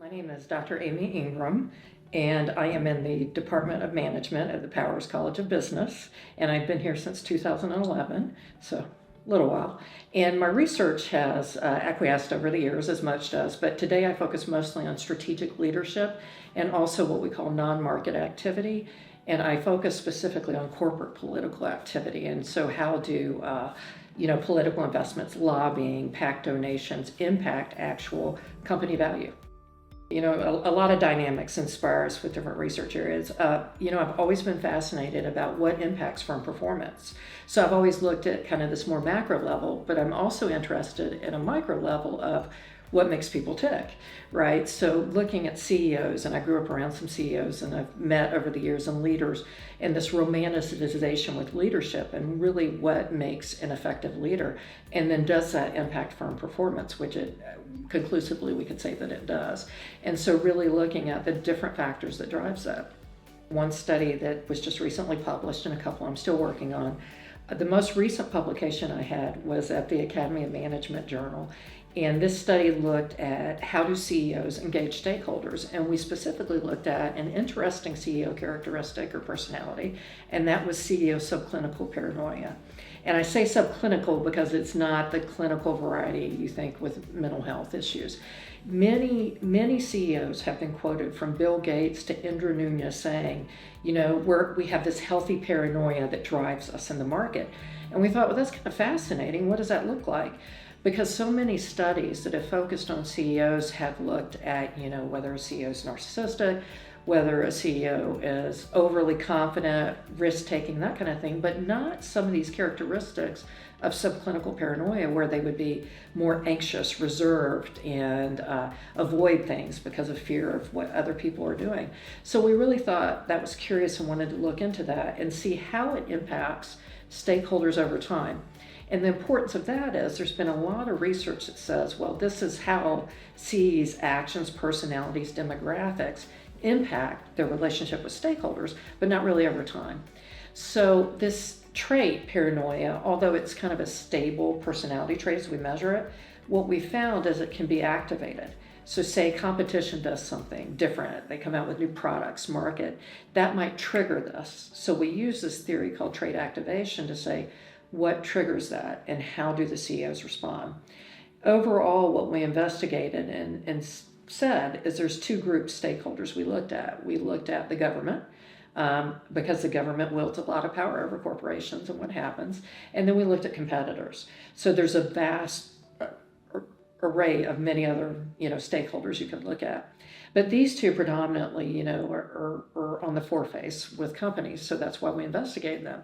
My name is Dr. Amy Ingram, and I am in the Department of Management at the Powers College of Business, and I've been here since 2011, so a little while. And my research has acquiesced over the years, as much does, but today I focus mostly on strategic leadership and also what we call non-market activity. And I focus specifically on corporate political activity. And so how do political investments, lobbying, PAC donations impact actual company value? A lot of dynamics inspire us with different research areas. I've always been fascinated about what impacts firm performance. So I've always looked at kind of this more macro level, but I'm also interested in a micro level of what makes people tick, right? So looking at CEOs, and I grew up around some CEOs, and I've met over the years and leaders, and this romanticization with leadership and really what makes an effective leader. And then does that impact firm performance, which it conclusively we could say that it does. And so really looking at the different factors that drives that. One study that was just recently published and a couple I'm still working on, the most recent publication I had was at the Academy of Management Journal. And this study looked at how do CEOs engage stakeholders. And we specifically looked at an interesting CEO characteristic or personality, and that was CEO subclinical paranoia. And I say subclinical because it's not the clinical variety you think with mental health issues. Many CEOs have been quoted, from Bill Gates to Indra Nunes, saying, we have this healthy paranoia that drives us in the market. And we thought, well, that's kind of fascinating. What does that look like? Because so many studies that have focused on CEOs have looked at, whether a CEO is narcissistic, whether a CEO is overly confident, risk-taking, that kind of thing, but not some of these characteristics of subclinical paranoia, where they would be more anxious, reserved, and avoid things because of fear of what other people are doing. So we really thought that was curious and wanted to look into that and see how it impacts stakeholders over time. And the importance of that is there's been a lot of research that says, well, this is how CEOs' actions, personalities, demographics impact their relationship with stakeholders, but not really over time. So this trait, paranoia, although it's kind of a stable personality trait as we measure it, what we found is it can be activated. So say competition does something different, they come out with new products, market, that might trigger this. So we use this theory called trait activation to say, what triggers that and how do the CEOs respond? Overall, what we investigated and said is there's two groups stakeholders we looked at. We looked at the government, because the government wields a lot of power over corporations and what happens. And then we looked at competitors. So there's a vast array of many other stakeholders you could look at. But these two predominantly are on the foreface with companies, so that's why we investigated them.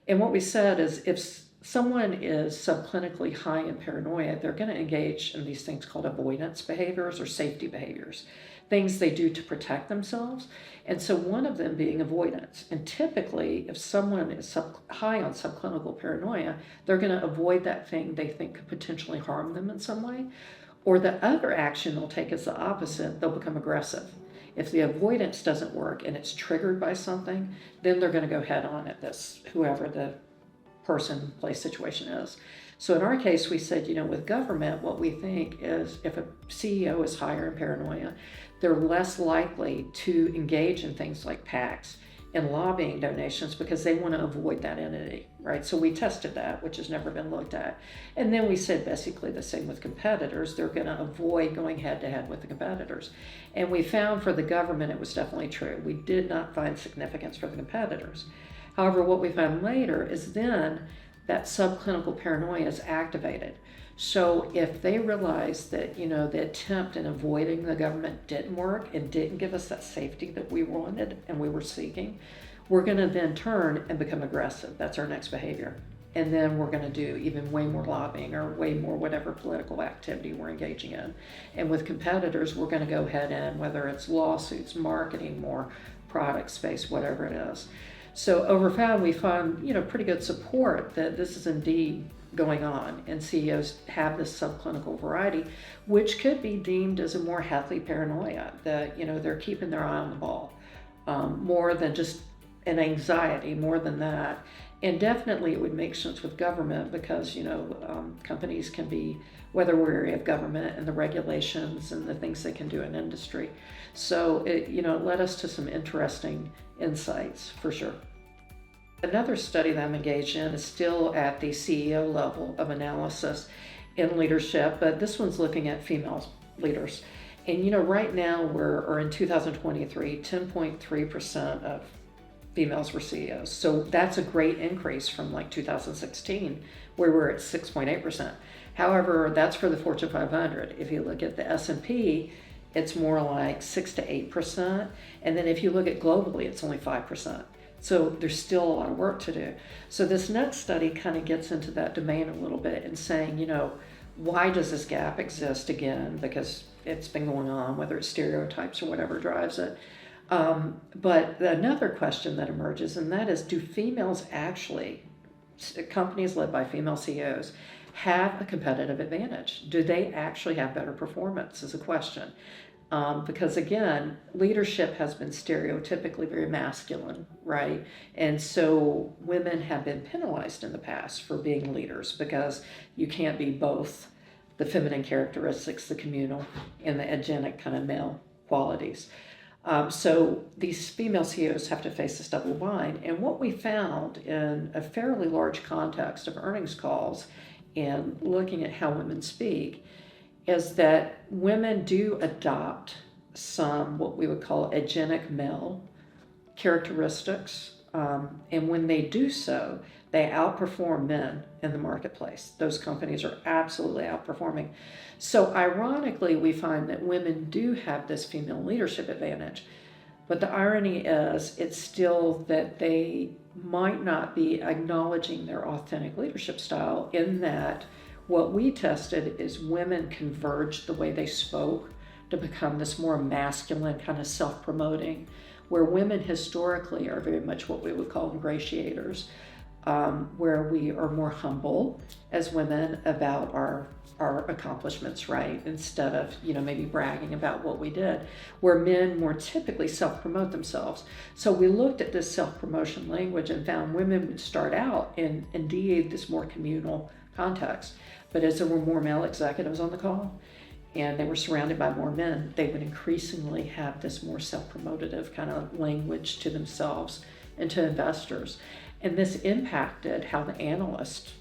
And what we said is if someone is subclinically high in paranoia, they're going to engage in these things called avoidance behaviors or safety behaviors, things they do to protect themselves. And so one of them being avoidance. And typically, if someone is high on subclinical paranoia, they're going to avoid that thing they think could potentially harm them in some way. Or the other action they'll take is the opposite. They'll become aggressive. If the avoidance doesn't work and it's triggered by something, then they're going to go head on at this, whoever the person, place, situation is. So in our case, we said, with government, what we think is if a CEO is higher in paranoia, they're less likely to engage in things like PACs and lobbying donations because they want to avoid that entity, right? So we tested that, which has never been looked at. And then we said basically the same with competitors. They're going to avoid going head to head with the competitors. And we found for the government, it was definitely true. We did not find significance for the competitors. However, what we found later is then that subclinical paranoia is activated. So if they realize that, the attempt in avoiding the government didn't work and didn't give us that safety that we wanted and we were seeking, we're going to then turn and become aggressive. That's our next behavior. And then we're going to do even way more lobbying or way more whatever political activity we're engaging in. And with competitors, we're going to go head in, whether it's lawsuits, marketing, more product space, whatever it is. So we found, pretty good support that this is indeed going on, and CEOs have this subclinical variety, which could be deemed as a more healthy paranoia, that, they're keeping their eye on the ball, more than just an anxiety, more than that. And definitely it would make sense with government because, companies can be, whether we're area of government and the regulations and the things they can do in industry. So it led us to some interesting insights for sure. Another study that I'm engaged in is still at the CEO level of analysis in leadership, but this one's looking at female leaders. And right now or in 2023, 10.3% of females were CEOs. So that's a great increase from like 2016, where we're at 6.8%. However, that's for the Fortune 500. If you look at the S&P, it's more like 6 to 8%. And then if you look at globally, it's only 5%. So there's still a lot of work to do. So this next study kind of gets into that domain a little bit and saying, why does this gap exist again? Because it's been going on, whether it's stereotypes or whatever drives it. But another question that emerges, and that is, do females actually, companies led by female CEOs, have a competitive advantage? Do they actually have better performance is a question. Because again, leadership has been stereotypically very masculine, right? And so women have been penalized in the past for being leaders because you can't be both the feminine characteristics, the communal, and the agenic kind of male qualities. So these female CEOs have to face this double bind. And what we found in a fairly large context of earnings calls and looking at how women speak is that women do adopt some what we would call agenic male characteristics. And when they do so, they outperform men in the marketplace. Those companies are absolutely outperforming. So ironically, we find that women do have this female leadership advantage. But the irony is it's still that they might not be acknowledging their authentic leadership style, in that what we tested is women converged the way they spoke to become this more masculine kind of self-promoting, where women historically are very much what we would call ingratiators, where we are more humble as women about our accomplishments, right? Instead of, maybe bragging about what we did, where men more typically self-promote themselves. So we looked at this self-promotion language and found women would start out in indeed this more communal context. But as there were more male executives on the call and they were surrounded by more men, they would increasingly have this more self-promotive kind of language to themselves and to investors. And this impacted how the analysts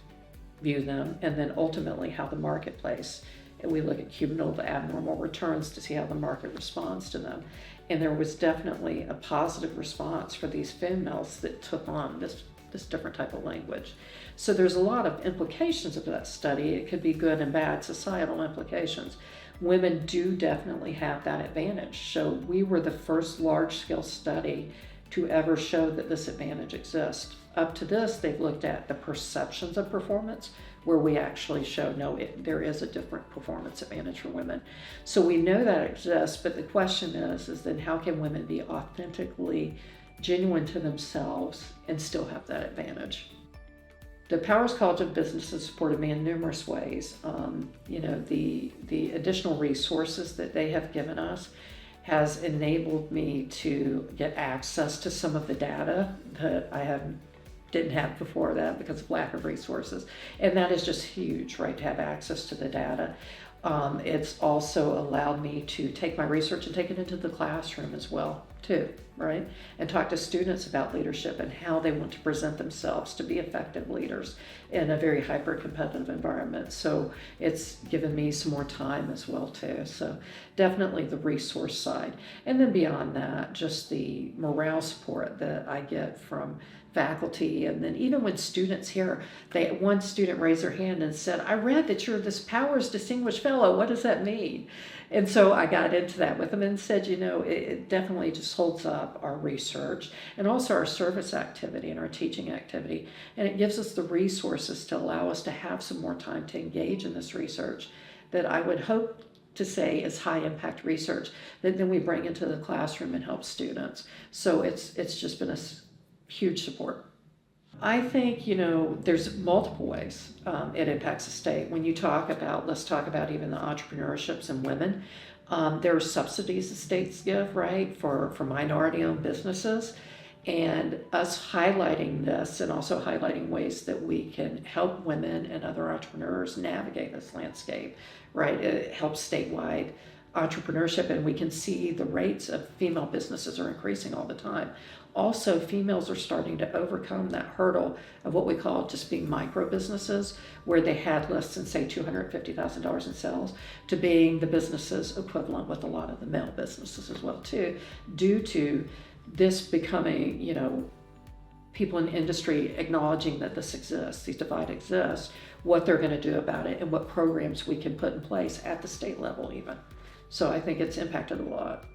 view them, and then ultimately how the marketplace, and we look at cumulative abnormal returns to see how the market responds to them. And there was definitely a positive response for these females that took on this different type of language. So there's a lot of implications of that study. It could be good and bad societal implications. Women do definitely have that advantage. So we were the first large-scale study to ever show that this advantage exists. Up to this, they've looked at the perceptions of performance, where we actually show there is a different performance advantage for women. So we know that exists, but the question is then how can women be authentically genuine to themselves and still have that advantage? The Powers College of Business has supported me in numerous ways. The additional resources that they have given us has enabled me to get access to some of the data that I didn't have before that because of lack of resources. And that is just huge, right, to have access to the data. It's also allowed me to take my research and take it into the classroom as well, too, right? And talk to students about leadership and how they want to present themselves to be effective leaders in a very hyper-competitive environment. So it's given me some more time as well, too. So definitely the resource side. And then beyond that, just the morale support that I get from faculty. And then even when students here, one student raised their hand and said, "I read that you're this Powers Distinguished Fellow. What does that mean?" And so I got into that with them and said, it definitely just holds up our research and also our service activity and our teaching activity. And it gives us the resources to allow us to have some more time to engage in this research that I would hope to say is high impact research that then we bring into the classroom and help students. So it's just been a huge support. I think, there's multiple ways it impacts the state. When you let's talk about even the entrepreneurships and women, there are subsidies the states give, right, for minority-owned businesses. And us highlighting this and also highlighting ways that we can help women and other entrepreneurs navigate this landscape, right? It helps statewide entrepreneurship, and we can see the rates of female businesses are increasing all the time. Also, females are starting to overcome that hurdle of what we call just being micro businesses, where they had less than, say, $250,000 in sales, to being the businesses equivalent with a lot of the male businesses as well, too, due to this becoming, people in industry acknowledging that this exists, these divide exists, what they're going to do about it, and what programs we can put in place at the state level even. So I think it's impacted a lot.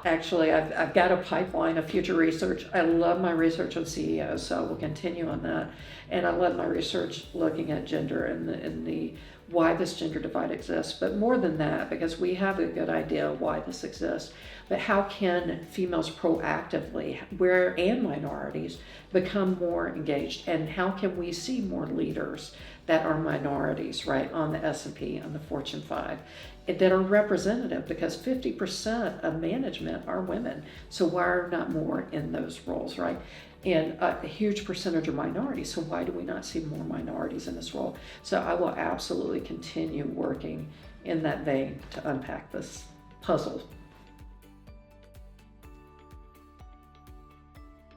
Actually, I've got a pipeline of future research. I love my research on CEOs, so we'll continue on that. And I love my research looking at gender and the why this gender divide exists. But more than that, because we have a good idea of why this exists, but how can females proactively, and minorities, become more engaged? And how can we see more leaders that are minorities, right, on the S&P, on the Fortune 5, that are representative, because 50% of management are women. So why are not more in those roles, right? And a huge percentage are minorities. So why do we not see more minorities in this role? So I will absolutely continue working in that vein to unpack this puzzle.